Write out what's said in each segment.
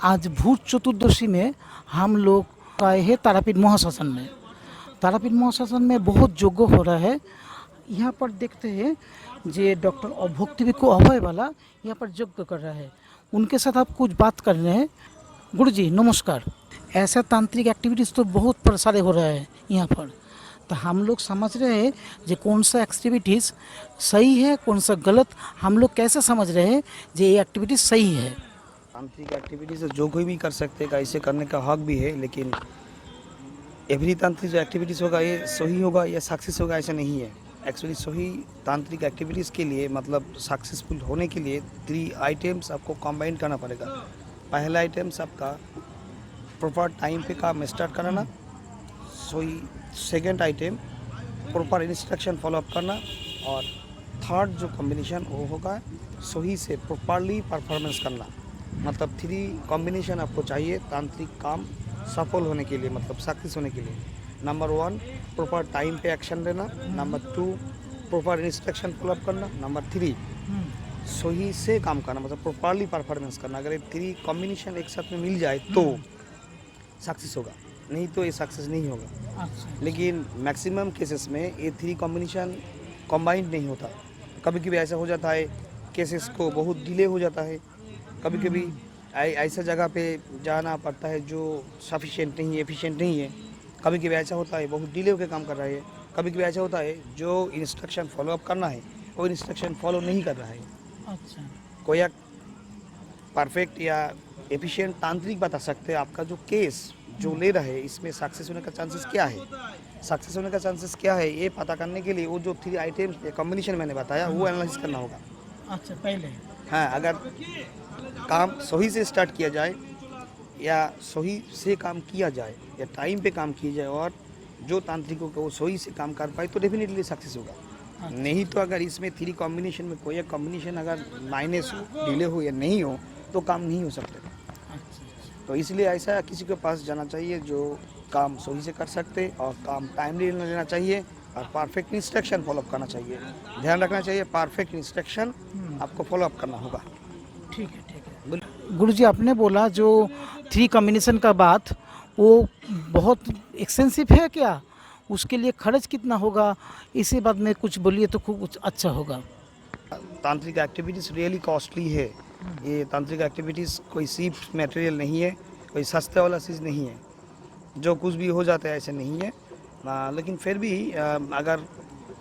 आज भूत चतुर्दशी में हम लोग आए हैं तारापीठ महाशासन में। तारापीठ महाशासन में बहुत यज्ञ हो रहा है। यहाँ पर देखते हैं जे डॉक्टर भक्ति को अभय वाला यहाँ पर यज्ञ कर रहा है। उनके साथ आप कुछ बात कर रहे हैं। गुरु जी नमस्कार। ऐसा तांत्रिक एक्टिविटीज़ तो बहुत सारे हो रहा है यहाँ पर, तो हम लोग समझ रहे हैं जो कौन सा एक्टिविटीज़ सही है कौन सा गलत, हम लोग कैसे समझ रहे हैं जो ये एक्टिविटीज़ सही है। तांत्रिक एक्टिविटीज़ जो कोई भी कर सकते हैं, ऐसे करने का हक भी है, लेकिन एवरी तांत्रिक जो एक्टिविटीज़ होगा ये सही होगा या सक्सेस होगा ऐसा नहीं है। एक्चुअली सही तांत्रिक एक्टिविटीज़ के लिए मतलब सक्सेसफुल होने के लिए 3 आइटम्स आपको कंबाइन करना पड़ेगा। पहला आइटम्स आपका प्रॉपर टाइम पे काम स्टार्ट कराना, सही second item proper instruction follow up करना, और थर्ड जो कॉम्बिनेशन वो होगा सही से प्रॉपरली परफॉर्मेंस करना। मतलब 3 कॉम्बिनेशन आपको चाहिए तांत्रिक काम सफल होने के लिए, मतलब सक्सेस होने के लिए। नंबर 1 प्रॉपर टाइम पे एक्शन लेना, नंबर 2 प्रॉपर इंस्ट्रक्शन फॉलोअप करना, नंबर 3 सही से काम करना, मतलब प्रॉपरली परफॉर्मेंस करना। अगर ये 3 कॉम्बिनेशन एक साथ में मिल जाए तो सक्सेस होगा, नहीं तो ये सक्सेस नहीं होगा। लेकिन मैक्सिमम केसेस में ये 3 कॉम्बिनेशन कंबाइंड नहीं होता। कभी कभी ऐसा हो जाता है केसेस को बहुत डिले हो जाता है। कभी कभी ऐसा जगह पे जाना पड़ता है जो सफिशिएंट नहीं है, एफिशिएंट नहीं है। कभी कभी ऐसा होता है बहुत डिले होकर काम कर रहा है। कभी कभी ऐसा होता है जो इंस्ट्रक्शन फॉलोअप करना है वो इंस्ट्रक्शन फॉलो नहीं कर रहा है। अच्छा, कोई एक परफेक्ट या एफिशिएंट तांत्रिक बता सकते हैं आपका जो केस जो ले रहा है इसमें सक्सेस होने का चांसेस क्या है। सक्सेस होने का चांसेस क्या है ये पता करने के लिए वो जो 3 आइटम्स कॉम्बिनेशन मैंने बताया वो एनालिसिस करना होगा। अच्छा पहले हाँ, अगर काम सही से स्टार्ट किया जाए या सही से काम किया जाए या टाइम पे काम किया जाए और जो तांत्रिकों को वो सही से काम कर पाए तो डेफिनेटली सक्सेस होगा। नहीं तो अगर इसमें 3 कॉम्बिनेशन में कोई एक कॉम्बिनेशन अगर माइनस हो, डिले हो या नहीं हो तो काम नहीं हो सकते। तो इसलिए ऐसा किसी के पास जाना चाहिए जो काम सही से कर सकते और काम टाइमली लेना चाहिए और परफेक्ट इंस्ट्रक्शन फॉलोअप करना चाहिए। ध्यान रखना चाहिए परफेक्ट इंस्ट्रक्शन आपको फॉलोअप करना होगा। ठीक है ठीक है। गुरु जी आपने बोला जो 3 कॉम्बिनेशन का बात वो बहुत एक्सपेंसिव है क्या, उसके लिए खर्च कितना होगा, इसी बात में कुछ बोलिए तो खूब अच्छा होगा। तांत्रिक एक्टिविटीज़ रियली कॉस्टली है। ये तांत्रिक एक्टिविटीज़ कोई चीप मटेरियल नहीं है, कोई सस्ते वाला चीज़ नहीं है जो कुछ भी हो जाता है, ऐसे नहीं है। लेकिन फिर भी अगर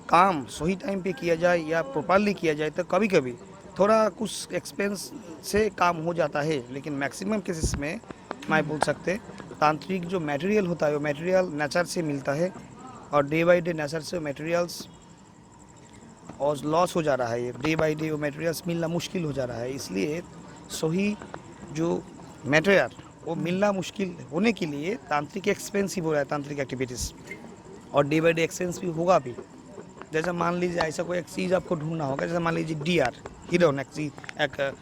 काम सही टाइम पे किया जाए या प्रॉपरली किया जाए तो कभी कभी थोड़ा कुछ एक्सपेंस से काम हो जाता है। लेकिन मैक्सिमम केसेस में मैं बोल सकते तांत्रिक जो मटेरियल होता है वो मटेरियल नेचर से मिलता है और डे बाई डे नेचर से मटेरियल्स और लॉस हो जा रहा है। डे बाई डे वो मटेरियल्स मिलना मुश्किल हो जा रहा है। इसलिए सही जो मटेरियल वो मिलना मुश्किल होने के लिए तांत्रिक एक्सपेंसिव हो रहा है तांत्रिक एक्टिविटीज़, और डे बाई डे एक्सपेंसिव होगा भी। जैसा मान लीजिए ऐसा कोई एक चीज़ आपको ढूंढना होगा, जैसे मान लीजिए डियर हिरन, एक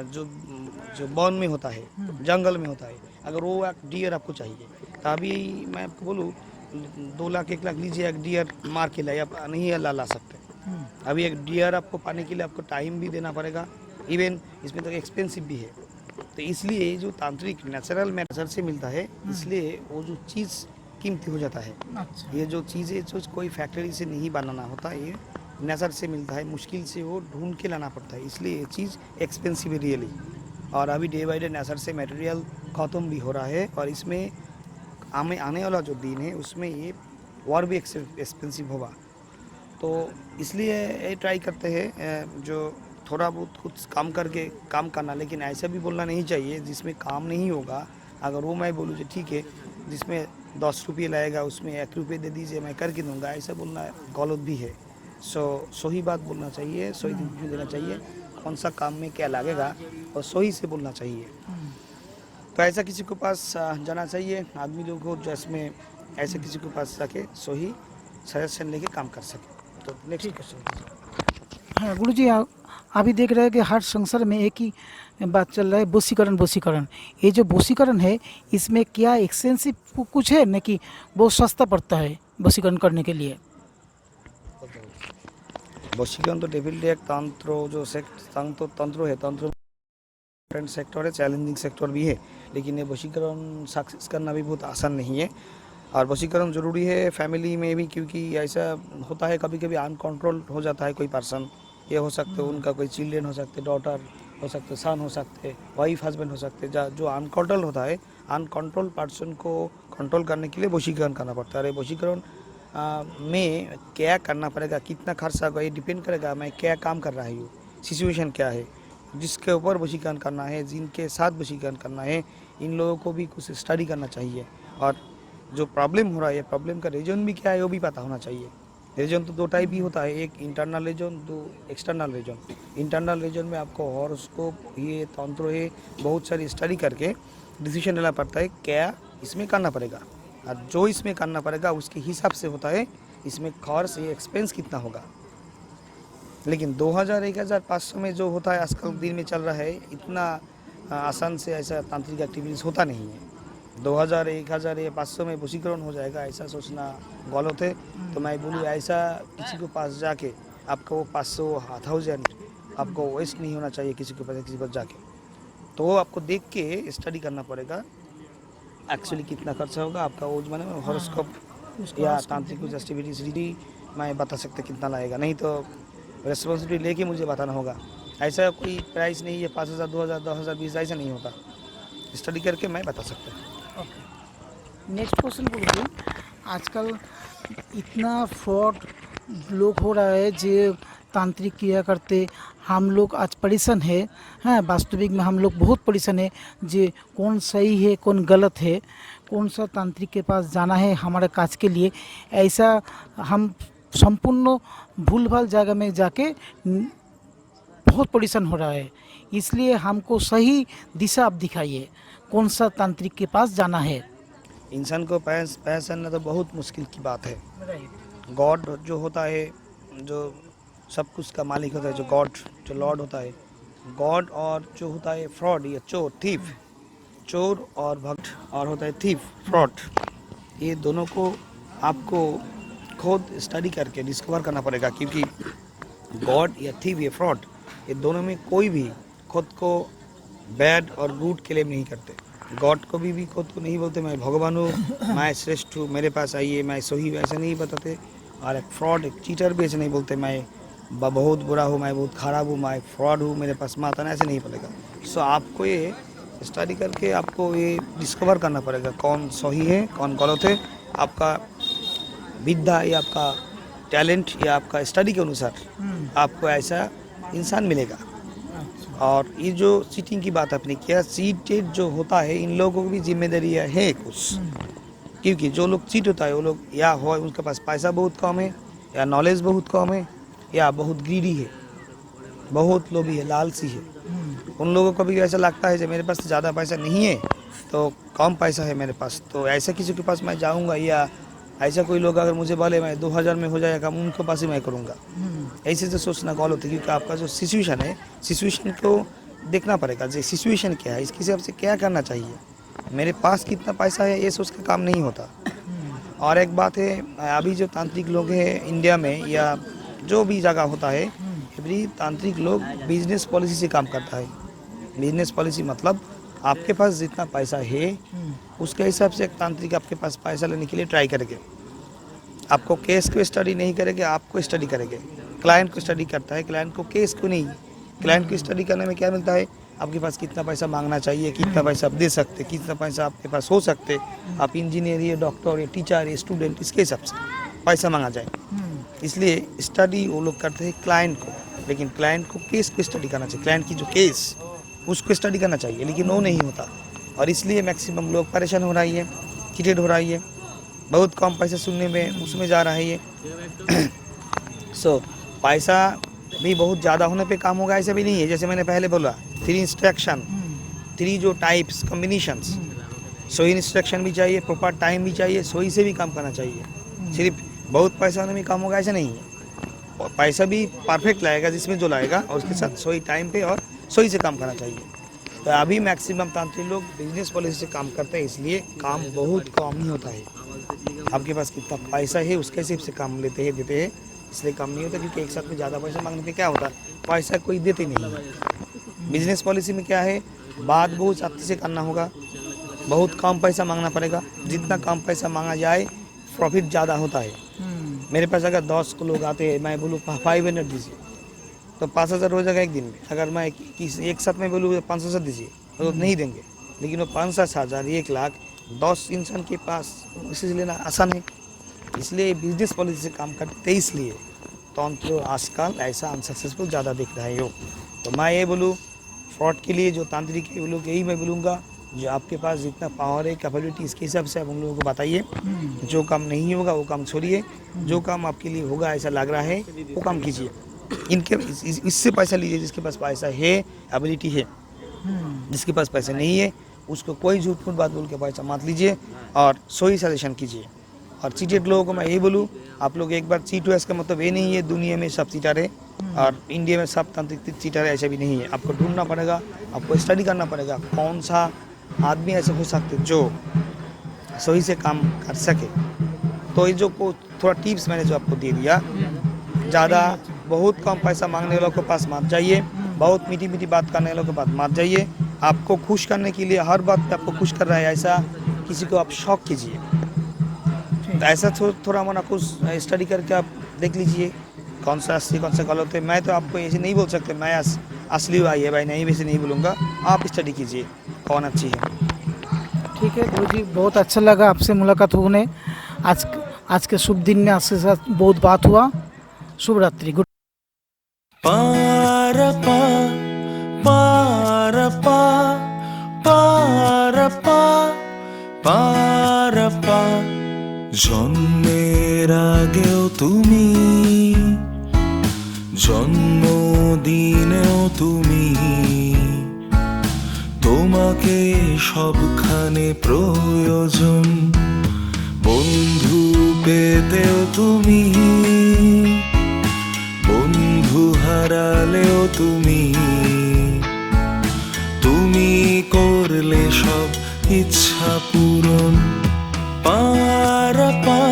जो जो वन में होता है, जंगल में होता है। अगर वो एक डियर आपको चाहिए तो अभी मैं आपको बोलूँ 2 लाख 1 लाख लीजिए एक डियर मार के लाए, आप नहीं ला सकते। अभी एक डियर आपको पाने के लिए आपको टाइम भी देना पड़ेगा, इवन इसमें तो एक्सपेंसिव भी है। तो इसलिए जो तांत्रिक नेचुरल मेथड से मिलता है इसलिए वो जो चीज़ कीमती हो जाता है। अच्छा। ये जो चीज़ें जो कोई फैक्ट्री से नहीं बनाना होता, ये नेचर से मिलता है, मुश्किल से वो ढूंढ के लाना पड़ता है, इसलिए ये चीज़ एक्सपेंसिव है रियली। और अभी डे बाई डे नेचर से मटेरियल ख़त्म भी हो रहा है और इसमें आने वाला जो दिन है उसमें ये और भी एक्सपेंसिव होगा। तो इसलिए ये ट्राई करते हैं जो थोड़ा बहुत कुछ काम करके काम करना, लेकिन ऐसा भी बोलना नहीं चाहिए जिसमें काम नहीं होगा। अगर वो मैं बोलूँ जो ठीक है जिसमें 10 रुपये लगेगा उसमें 1 रुपये दे दीजिए मैं करके दूंगा, ऐसा बोलना गलत भी है। सही बात बोलना चाहिए, सही डिसीजन देना चाहिए, कौन सा काम में क्या लगेगा और सही से बोलना चाहिए। तो ऐसा किसी के पास जाना चाहिए आदमी लोग को जिसमें ऐसे किसी के पास जाके सही सजेशन लेके काम कर सके। तो नेक्स्ट क्वेश्चन। हाँ गुरु जी अभी देख रहे हैं कि हर संसार में एक ही बात चल रहा है, वशीकरण वशीकरण। ये जो वशीकरण है इसमें क्या एक्सपेंसिव कुछ है न कि बहुत सस्ता पड़ता है वशीकरण करने के लिए। वशीकरण तो डेफिनेटली एक तंत्र जो तंत्र है, तंत्र इम्पोर्टेंट सेक्टर है, चैलेंजिंग सेक्टर भी है, लेकिन ये वशीकरण सक्सेस करना भी बहुत आसान नहीं है। और वशीकरण ज़रूरी है फैमिली में भी, क्योंकि ऐसा होता है कभी कभी अनकंट्रोल हो जाता है कोई पर्सन। ये हो सकते उनका कोई चिल्ड्रेन हो सकते, डॉटर हो सकते, सन हो सकते, वाइफ हस्बैंड हो सकते, जो अनकंट्रोल होता है, अनकंट्रोल पर्सन को कंट्रोल करने के लिए वशीकरण करना पड़ता है। और ये वशीकरण में क्या करना पड़ेगा, कितना खर्चा होगा, ये डिपेंड करेगा मैं क्या काम कर रहा हूँ, सिचुएशन क्या है, जिसके ऊपर वशीकरण करना है, जिनके साथ वशीकरण करना है, इन लोगों को भी कुछ स्टडी करना चाहिए। और जो प्रॉब्लम हो रहा है, प्रॉब्लम का रीजन भी क्या है वो भी पता होना चाहिए। रीजन तो दो टाइप ही होता है, एक इंटरनल रीजन, दो एक्सटर्नल रीजन। इंटरनल रीजन में आपको हॉरोस्कोप, ये तंत्र है, बहुत सारी स्टडी करके डिसीजन लेना पड़ता है क्या इसमें करना पड़ेगा, और जो इसमें करना पड़ेगा उसके हिसाब से होता है इसमें खर्च, ये एक्सपेंस कितना होगा। लेकिन 2000-1500 में जो होता है आजकल दिन में चल रहा है, इतना आसान से ऐसा तांत्रिक एक्टिविटीज़ होता नहीं है। 2000, 1000 या 500 में वशीकरण हो जाएगा, ऐसा सोचना गलत है। तो मैं बोलूँ ऐसा किसी के पास जाके आपको 500, 1000 आपको वेस्ट नहीं होना चाहिए किसी के पास जाके। तो आपको देख के स्टडी करना पड़ेगा एक्चुअली कितना खर्चा होगा आपका। वो मैंने हॉरोस्कोप या तांत्रिक कुछ एक्टिविटीज भी मैं बता सकता कितना लगेगा, नहीं तो रिस्पॉन्सिबिलिटी लेके मुझे बताना होगा। ऐसा कोई प्राइस नहीं है 5000, 2000, 10,000, 20,000 ऐसा नहीं होता। स्टडी करके मैं बता सकता हूँ। नेक्स्ट क्वेश्चन बोलिए, आजकल इतना फ्रॉड लोग हो रहा है जो तांत्रिक किया करते, हम लोग आज परेशान है। हाँ, वास्तविक में हम लोग बहुत परेशान है जे कौन सही है कौन गलत है, कौन सा तांत्रिक के पास जाना है हमारे काज के लिए। ऐसा हम संपूर्ण भूल भाल जगह में जाके बहुत परेशान हो रहा है। इसलिए हमको सही दिशा आप दिखाइए, कौन सा तांत्रिक के पास जाना है। इंसान को पहचानना तो बहुत मुश्किल की बात है। गॉड जो होता है, जो सब कुछ का मालिक होता है, जो गॉड, जो लॉर्ड होता है, गॉड, और जो होता है फ्रॉड या चोर, थीफ, चोर और भक्त, और होता है थीफ, फ्रॉड, ये दोनों को आपको खुद स्टडी करके डिस्कवर करना पड़ेगा। क्योंकि गॉड या थीफ या फ्रॉड, ये दोनों में कोई भी खुद को बैड और गुड क्लेम नहीं करते। गॉड को भी खुद को नहीं बोलते मैं भगवान हूँ, मैं श्रेष्ठ हूँ, मेरे पास आइए, मैं सही हूँ, ऐसा नहीं बताते। और एक फ्रॉड, एक चीटर भी ऐसे नहीं बोलते मैं बहुत बुरा हूँ, मैं बहुत ख़राब हूँ, मैं फ्रॉड हूँ, मेरे पास माता ना, ऐसे नहीं पड़ेगा। सो आपको ये स्टडी करके आपको ये डिस्कवर करना पड़ेगा कौन सही है कौन गलत है। आपका विद्या या आपका टैलेंट या आपका स्टडी के अनुसार आपको ऐसा इंसान मिलेगा। और ये जो चीटिंग की बात आपने किया, चीटेड जो होता है, इन लोगों की भी जिम्मेदारी है कुछ। क्योंकि जो लोग चीट होता है वो लोग या हो उनके पास पैसा बहुत कम है, या नॉलेज बहुत कम है, या बहुत ग्रीडी है, बहुत लोभी है, लालची है। उन लोगों को भी ऐसा लगता है कि मेरे पास ज़्यादा पैसा नहीं है तो कम पैसा है मेरे पास, तो ऐसा किसी के पास मैं जाऊंगा, या ऐसा कोई लोग अगर मुझे बोले मैं 2000 में हो जाएगा, उनके पास ही मैं करूँगा, ऐसे तो सोचना गलत है। क्योंकि आपका जो सिचुएशन है, सिचुएशन को देखना पड़ेगा, जो सिचुएशन क्या है, इसके हिसाब से क्या करना चाहिए। मेरे पास कितना पैसा है ये सोच के काम नहीं होता। और एक बात है, अभी जो तांत्रिक लोग हैं इंडिया में या जो भी जगह होता है, एवरी तांत्रिक लोग बिजनेस पॉलिसी से काम करता है। बिजनेस पॉलिसी मतलब आपके पास जितना पैसा है उसके हिसाब से एक तांत्रिक आपके पास पैसा लेने के लिए ट्राई करेंगे। आपको केस को स्टडी नहीं करेंगे, आपको स्टडी करेंगे। क्लाइंट को स्टडी करता है, क्लाइंट को केस को नहीं। क्लाइंट को स्टडी करने में क्या मिलता है, आपके पास कितना पैसा मांगना चाहिए, कितना पैसा आप दे सकते, कितना पैसा आपके पास हो सकते, आप इंजीनियर या डॉक्टर या टीचर या स्टूडेंट, इसके हिसाब से पैसा मांगा जाए। इसलिए स्टडी वो लोग करते हैं क्लाइंट को, लेकिन क्लाइंट को केस को स्टडी करना चाहिए, क्लाइंट की जो केस उसको स्टडी करना चाहिए, लेकिन वो नहीं होता। और इसलिए मैक्सिमम लोग परेशान हो रही है, चीटेड हो रही है, बहुत कम पैसा सुनने में उसमें जा रहा है ये। सो पैसा भी बहुत ज़्यादा होने पे काम होगा ऐसा भी नहीं है। जैसे मैंने पहले बोला 3 इंस्ट्रक्शन, 3 जो टाइप्स कॉम्बिनेशंस, सही इंस्ट्रक्शन भी चाहिए, प्रॉपर टाइम भी चाहिए, सही से भी काम करना चाहिए। सिर्फ बहुत पैसा होने में काम होगा ऐसा नहीं है। और पैसा भी परफेक्ट लाएगा जिसमें जो लाएगा, और उसके साथ सही टाइम पे और सही से काम करना चाहिए। तो अभी मैक्सिमम तांत्रिक लोग बिजनेस पॉलिसी से काम करते हैं, इसलिए काम बहुत कम ही होता है। आपके पास कितना पैसा है उसके हिसाब से काम लेते हैं, देते हैं, इसलिए काम नहीं होता, क्योंकि एक साथ में ज़्यादा पैसा मांगने पे क्या होता है, पैसा कोई देते नहीं है। बिजनेस पॉलिसी में क्या है, बात बहुत सख्ती से करना होगा, बहुत कम पैसा मांगना पड़ेगा, जितना कम पैसा मांगा जाए प्रॉफिट ज़्यादा होता है। मेरे पास अगर 10 को लोग आते हैं, मैं बोलूँ 500 दीजिए तो 5,000 हो जाएगा एक दिन में। अगर मैं एक साथ में बोलूँ 500 दीजिए तो नहीं देंगे, लेकिन वो 5,000 1 लाख 10 इंसान के पास उसे लेना आसान है। इसलिए बिजनेस पॉलिसी से काम करते इसलिए तंत्र आजकल ऐसा अनसक्सेसफुल ज़्यादा दिख रहा है योग। तो मैं ये बोलूँ फ्रॉड के लिए जो तांत्रिक है वो लोग, यही मैं बोलूँगा, जो आपके पास जितना पावर है, कैपेबिलिटी, इसके हिसाब से आप उन लोगों को बताइए। जो काम नहीं होगा वो काम छोड़िए, जो काम आपके लिए होगा ऐसा लग रहा है वो काम कीजिए। इनके इससे पैसा लीजिए जिसके पास पैसा है, एबिलिटी है। जिसके पास पैसा नहीं है उसको कोई झूठ मूठ बात बोल के पैसा मत लीजिए और सही सजेशन कीजिए। और चीटेड लोगों को मैं यही बोलूँ, आप लोग एक बार चीट हुआ इसका मतलब ये नहीं है दुनिया में सब चीटर है और इंडिया में सब तांत्रिक चीटर है, ऐसा भी नहीं है। आपको ढूंढना पड़ेगा, आपको स्टडी करना पड़ेगा, कौन सा आदमी ऐसे हो सकते जो सही से काम कर सके। तो ये जो थोड़ा टिप्स मैंने जो आपको दे दिया, ज़्यादा बहुत कम पैसा मांगने वालों के पास मत जाइए, बहुत मीठी मीठी बात करने वालों के पास मत जाइए। आपको खुश करने के लिए हर बात पे आपको खुश कर रहा है ऐसा किसी को आप शौक कीजिए। तो ऐसा थोड़ा मोड़ा कुछ स्टडी करके आप देख लीजिए कौन सा असली कौन सा गलत है। मैं तो आपको ऐसे नहीं बोल सकते मैं असली भाई है भाई, नहीं वैसे नहीं बोलूँगा। आप स्टडी कीजिए कौन अच्छी है। ठीक है गुरुजी, बहुत अच्छा लगा आपसे मुलाकात होने। आज के शुभ दिन में आपके साथ बहुत बात हुआ। शुभ रात्रि। गुड। पारपा पारपा पारपा पारपा জন্মের আগেও তুমি, জন্মদিনেও তুমি, তোমাকে সবখানে প্রয়োজন, বন্ধু পেতেও তুমি, বন্ধু হারালেও তুমি, তুমি করলে সব ইচ্ছা পূরণ। পারপা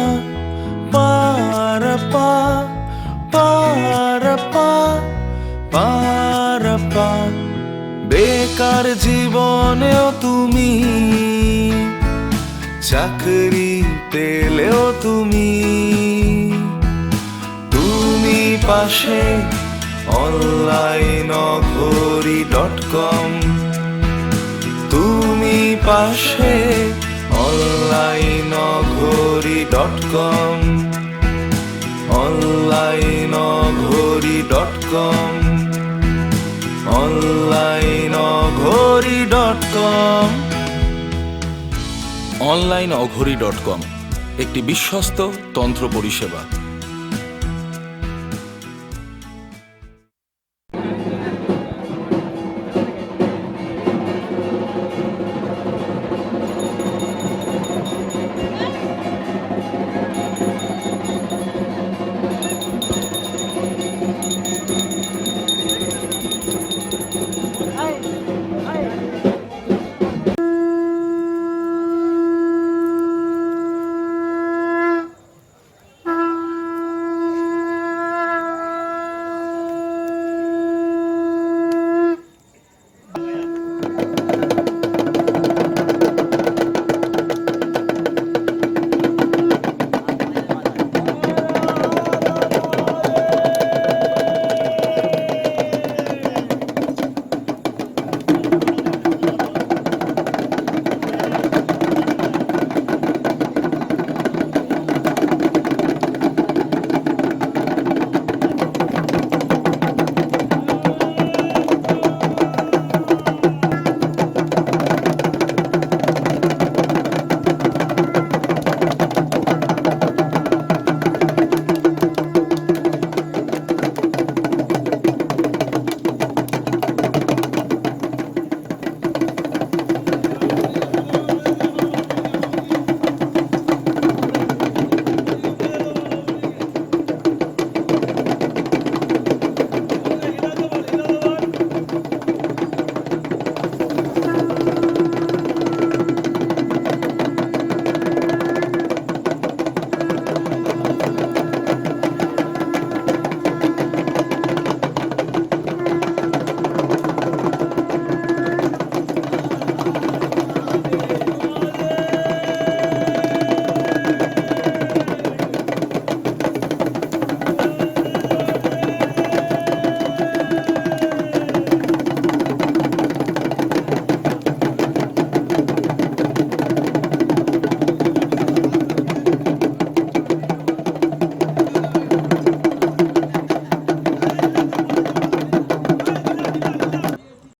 পারপা পারপা পারপা বেকার জীবনেও তুমি, চাকরি পেলেও তুমি, তুমি পাশে onlineoghori.com, তুমি পাশে onlineoghori.com, onlineoghori.com, onlineoghori.com। onlineoghori.com একটি বিশ্বস্ত তন্ত্র পরিষেবা।